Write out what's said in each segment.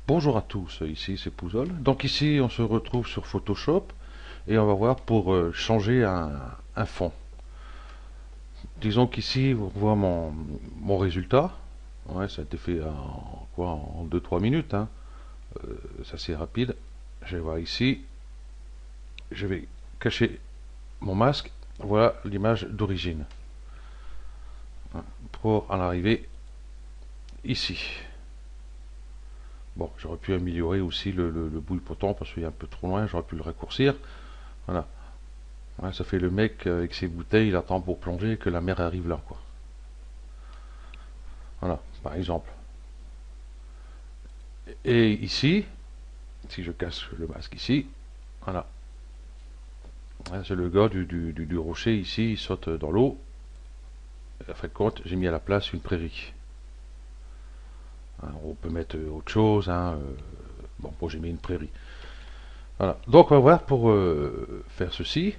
Bonjour à tous, ici c'est Pouzol. Donc ici on se retrouve sur Photoshop et on va voir pour changer un fond. Disons qu'ici on voit mon résultat. Ouais, ça a été fait en quoi, en 2-3 minutes, hein. C'est assez rapide. Je vais voir ici. Je vais cacher mon masque. Voilà l'image d'origine. Hein, pour en arriver ici. Bon, j'aurais pu améliorer aussi le bout du bouton parce qu'il est un peu trop loin, j'aurais pu le raccourcir. Voilà. Ouais, ça fait le mec avec ses bouteilles, il attend pour plonger et que la mer arrive là, quoi. Voilà, par exemple. Et ici, si je casse le masque ici, voilà. Ouais, c'est le gars du rocher ici, il saute dans l'eau. En fin de compte, j'ai mis à la place une prairie. Hein, on peut mettre autre chose, hein. Bon, j'ai mis une prairie. Voilà. Donc, on va voir pour faire ceci.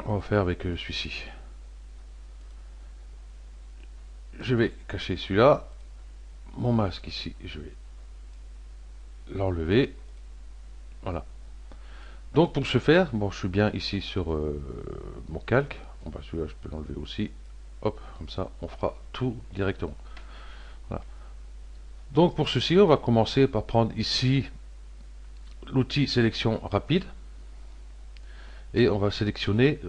On va faire avec celui-ci. Je vais cacher celui-là. Mon masque ici, je vais l'enlever. Voilà. Donc pour ce faire, bon, je suis bien ici sur mon calque. Bon, bah, celui-là, je peux l'enlever aussi. Hop, comme ça, on fera tout directement. Voilà. Donc pour ceci, on va commencer par prendre ici l'outil sélection rapide. Et on va sélectionner,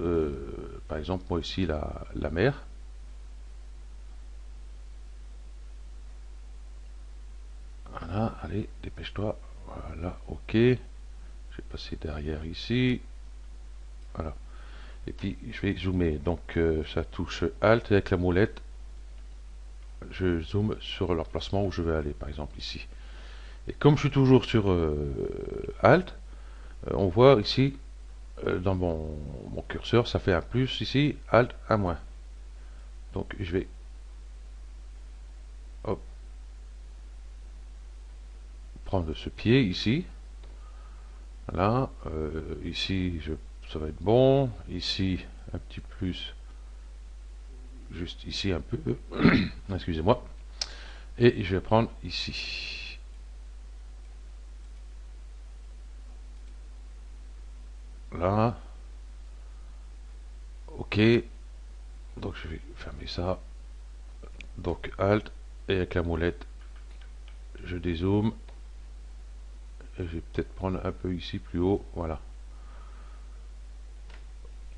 par exemple, moi ici, la mer. Voilà, allez, dépêche-toi. Voilà, ok. Je vais passer derrière ici. Voilà. Et puis je vais zoomer. Donc ça touche Alt et avec la molette, je zoome sur l'emplacement où je vais aller, par exemple ici. Et comme je suis toujours sur Alt, on voit ici dans mon curseur, ça fait un plus ici, Alt, un moins. Donc je vais hop, prendre ce pied ici. Voilà, ici ça va être bon. Ici un petit plus, juste ici un peu. Excusez-moi. Et je vais prendre ici. Là. Ok. Donc je vais fermer ça. Donc Alt et avec la molette, je dézoome. Et je vais peut-être prendre un peu ici plus haut. Voilà.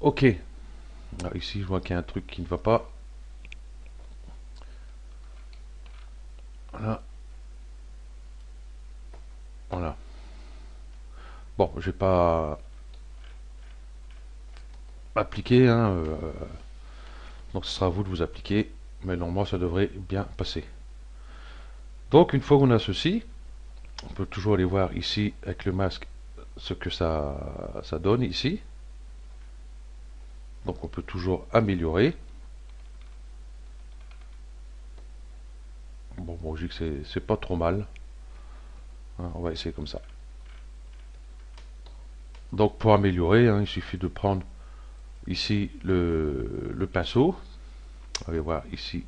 Ok. Alors ici, je vois qu'il y a un truc qui ne va pas. Voilà. Voilà. Bon, je vais pas appliquer, hein, donc ce sera à vous de vous appliquer. Mais normalement, ça devrait bien passer. Donc, une fois qu'on a ceci, on peut toujours aller voir ici avec le masque ce que ça donne ici. Donc, on peut toujours améliorer. Bon, je dis que c'est pas trop mal. Hein, on va essayer comme ça. Donc, pour améliorer, hein, il suffit de prendre ici le pinceau. On va voir ici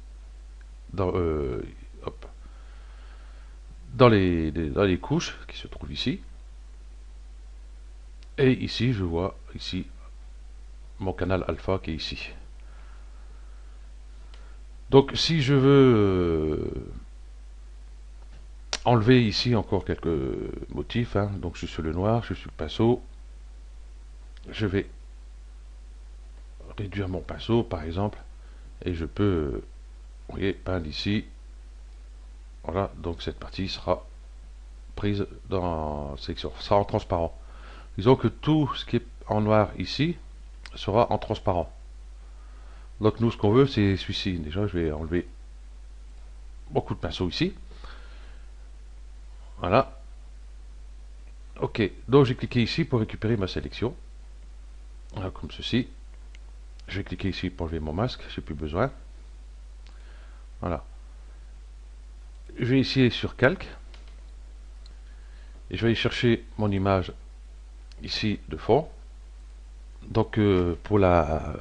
dans, hop, dans les couches qui se trouvent ici. Et ici, je vois ici mon canal alpha qui est ici. Donc, si je veux enlever ici encore quelques motifs, hein, donc je suis sur le noir, je suis le pinceau, je vais réduire mon pinceau par exemple, et je peux, vous voyez, peindre ici. Voilà, donc cette partie sera prise dans la sélection, sera en transparent. Disons que tout ce qui est en noir ici sera en transparent. Donc nous, ce qu'on veut, c'est celui-ci. Déjà, je vais enlever beaucoup de pinceaux ici. Voilà. Ok, donc j'ai cliqué ici pour récupérer ma sélection. Voilà, comme ceci. Je vais cliquer ici pour enlever mon masque, j'ai plus besoin. Voilà. Je vais ici sur calque. Et je vais aller chercher mon image ici de fond. Donc pour la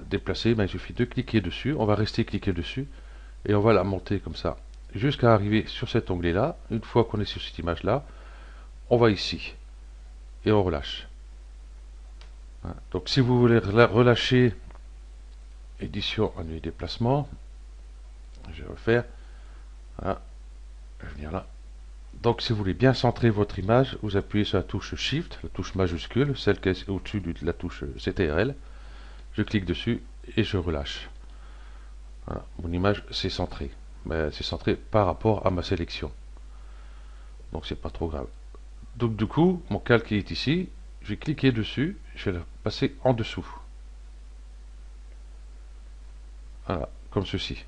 déplacer, ben, il suffit de cliquer dessus. On va rester cliquer dessus. Et on va la monter comme ça jusqu'à arriver sur cet onglet-là. Une fois qu'on est sur cette image-là, on va ici et on relâche. Hein. Donc si vous voulez relâcher édition, annulé déplacement, je vais refaire. Voilà. Je vais venir là. Donc si vous voulez bien centrer votre image, vous appuyez sur la touche Shift, la touche majuscule, celle qui est au-dessus de la touche CTRL. Je clique dessus et je relâche. Voilà. Mon image s'est centrée. Mais c'est centré par rapport à ma sélection. Donc c'est pas trop grave. Donc du coup, mon calque est ici. Je vais cliquer dessus. Je vais le passer en dessous. Voilà, comme ceci.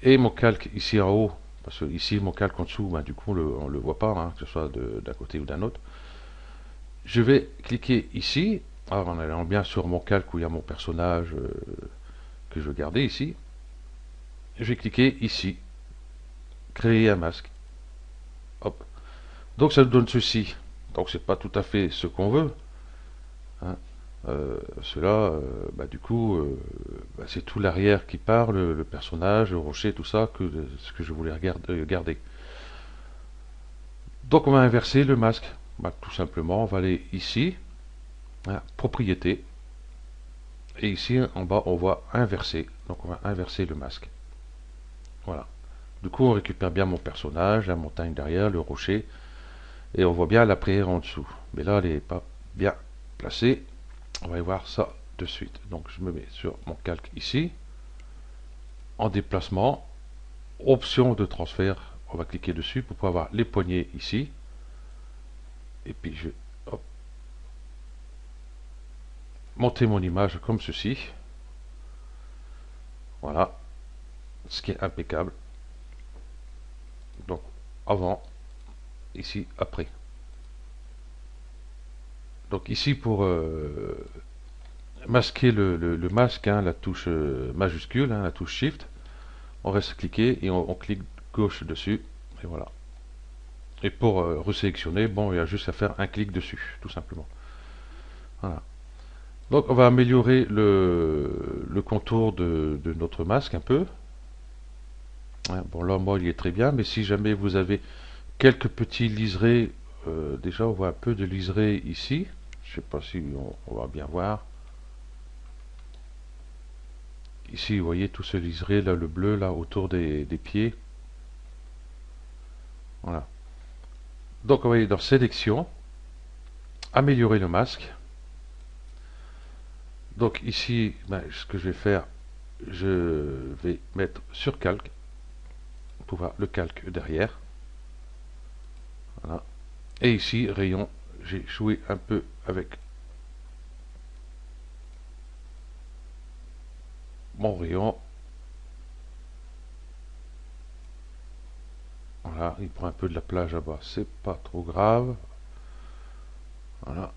Et mon calque ici en haut, parce que ici mon calque en dessous, ben, du coup on le voit pas, hein, que ce soit d'un côté ou d'un autre. Je vais cliquer ici, en allant bien sur mon calque où il y a mon personnage que je veux garder ici. Je vais cliquer ici, créer un masque. Hop. Donc ça nous donne ceci. Donc c'est pas tout à fait ce qu'on veut. Hein. Cela, bah, du coup, bah, c'est tout l'arrière qui part, le personnage, le rocher, tout ça, ce que je voulais garder. Donc on va inverser le masque. Bah, tout simplement, on va aller ici, hein, propriété, et ici en bas on voit inverser. Donc on va inverser le masque. Voilà. Du coup, on récupère bien mon personnage, la montagne derrière, le rocher, et on voit bien la prière en dessous. Mais là, elle n'est pas bien placée. On va y voir ça de suite. Donc je me mets sur mon calque ici, en déplacement, option de transfert, on va cliquer dessus pour pouvoir avoir les poignées ici, et puis je vais hop, monter mon image comme ceci, voilà, ce qui est impeccable. Donc avant, ici, après. Donc ici pour masquer le masque, hein, la touche majuscule, hein, la touche Shift, on reste cliquer et on clique gauche dessus, et voilà. Et pour resélectionner, bon, il y a juste à faire un clic dessus, tout simplement. Voilà. Donc on va améliorer le contour de notre masque un peu. Hein, bon là, moi, il est très bien, mais si jamais vous avez quelques petits liserés, déjà on voit un peu de liseré ici. Je sais pas si on va bien voir. Ici, vous voyez tout ce liseré, là, le bleu, là, autour des pieds. Voilà. Donc on va aller dans sélection, améliorer le masque. Donc ici, ben, ce que je vais faire, je vais mettre sur calque pour voir le calque derrière. Voilà. Et ici, rayon, j'ai joué un peu avec mon rayon. Voilà, il prend un peu de la plage là-bas, c'est pas trop grave. Voilà.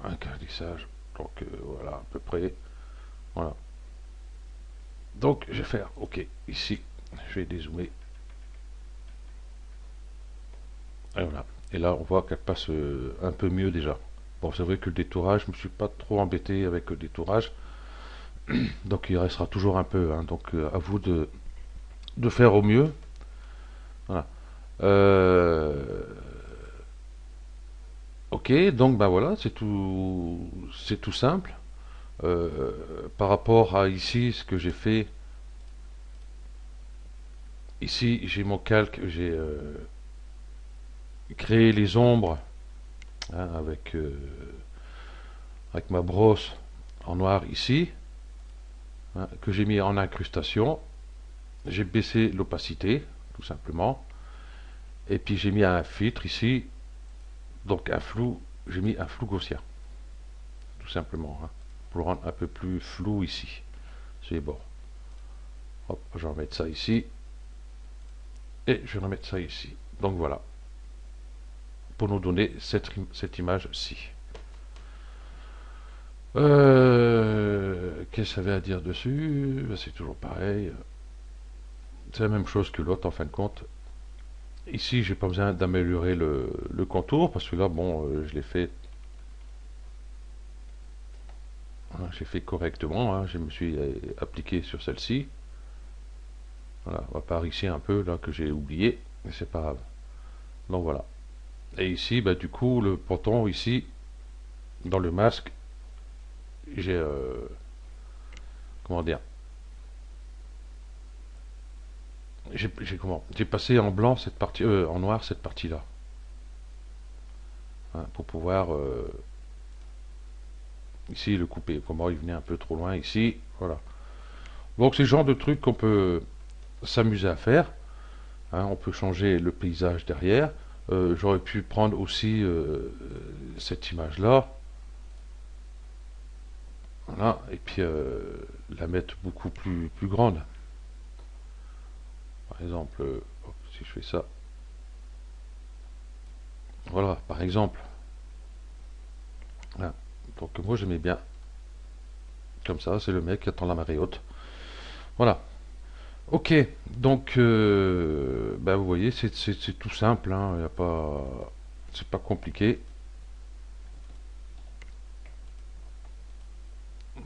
Un carlissage, donc voilà, à peu près. Voilà. Donc, je vais faire OK. Ici, je vais dézoomer. Et voilà. Et là, on voit qu'elle passe un peu mieux déjà. Bon, c'est vrai que le détourage, je ne me suis pas trop embêté avec le détourage. Donc, il restera toujours un peu. Hein. Donc, à vous de faire au mieux. Voilà. Ok, donc ben voilà, c'est tout simple. Par rapport à ici, ce que j'ai fait, ici j'ai mon calque, j'ai créé les ombres, hein, avec ma brosse en noir ici, hein, que j'ai mis en incrustation. J'ai baissé l'opacité, tout simplement, et puis j'ai mis un filtre ici, donc un flou, j'ai mis un flou gaussien, tout simplement, hein, pour le rendre un peu plus flou ici, sur les bords. Hop, je vais remettre ça ici, et je vais remettre ça ici. Donc voilà, pour nous donner cette image-ci. Qu'est-ce que ça avait à dire dessus? C'est toujours pareil. C'est la même chose que l'autre en fin de compte. Ici, j'ai pas besoin d'améliorer le contour parce que là, bon, je l'ai fait. Voilà, j'ai fait correctement, hein, je me suis appliqué sur celle-ci. Voilà, on va pas ici un peu là que j'ai oublié, mais c'est pas grave. Donc voilà. Et ici, bah, du coup, le ponton ici, dans le masque, j'ai comment dire, j'ai passé en blanc cette partie, en noir cette partie-là, hein, pour pouvoir ici le couper. Comment il venait un peu trop loin ici, voilà. Donc c'est le genre de truc qu'on peut s'amuser à faire, hein. On peut changer le paysage derrière. J'aurais pu prendre aussi cette image-là, voilà, et puis la mettre beaucoup plus grande. Par exemple, hop, si je fais ça, voilà, par exemple. Voilà. Donc moi j'aimais bien comme ça, c'est le mec qui attend la marée haute. Voilà. Ok, donc bah, vous voyez, c'est tout simple, hein, y a pas, c'est pas compliqué.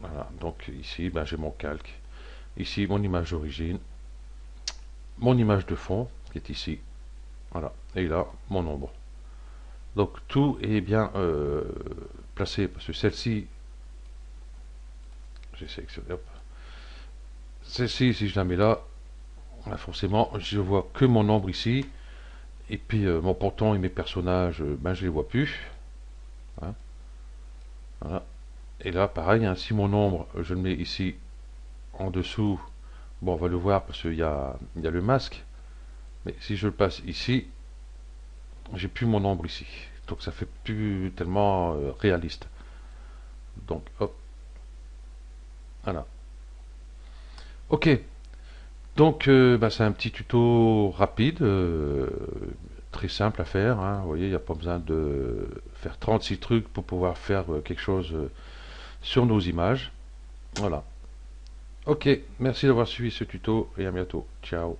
Voilà, donc ici, bah, j'ai mon calque. Ici, mon image d'origine, mon image de fond qui est ici. Voilà, et là, mon ombre. Donc tout est bien placé parce que celle-ci, j'ai sélectionné. Hop. Celle-ci, si je la mets là, forcément, je vois que mon ombre ici. Et puis mon ponton et mes personnages, ben, je les vois plus, hein, voilà. Et là, pareil, hein, si mon ombre, je le mets ici en dessous, bon, on va le voir parce qu'il y a le masque. Mais si je le passe ici, j'ai plus mon ombre ici. Donc ça fait plus tellement réaliste. Donc, hop, voilà. Ok, donc bah, c'est un petit tuto rapide, très simple à faire, hein. Vous voyez, il n'y a pas besoin de faire 36 trucs pour pouvoir faire quelque chose sur nos images. Voilà. Ok, merci d'avoir suivi ce tuto et à bientôt. Ciao.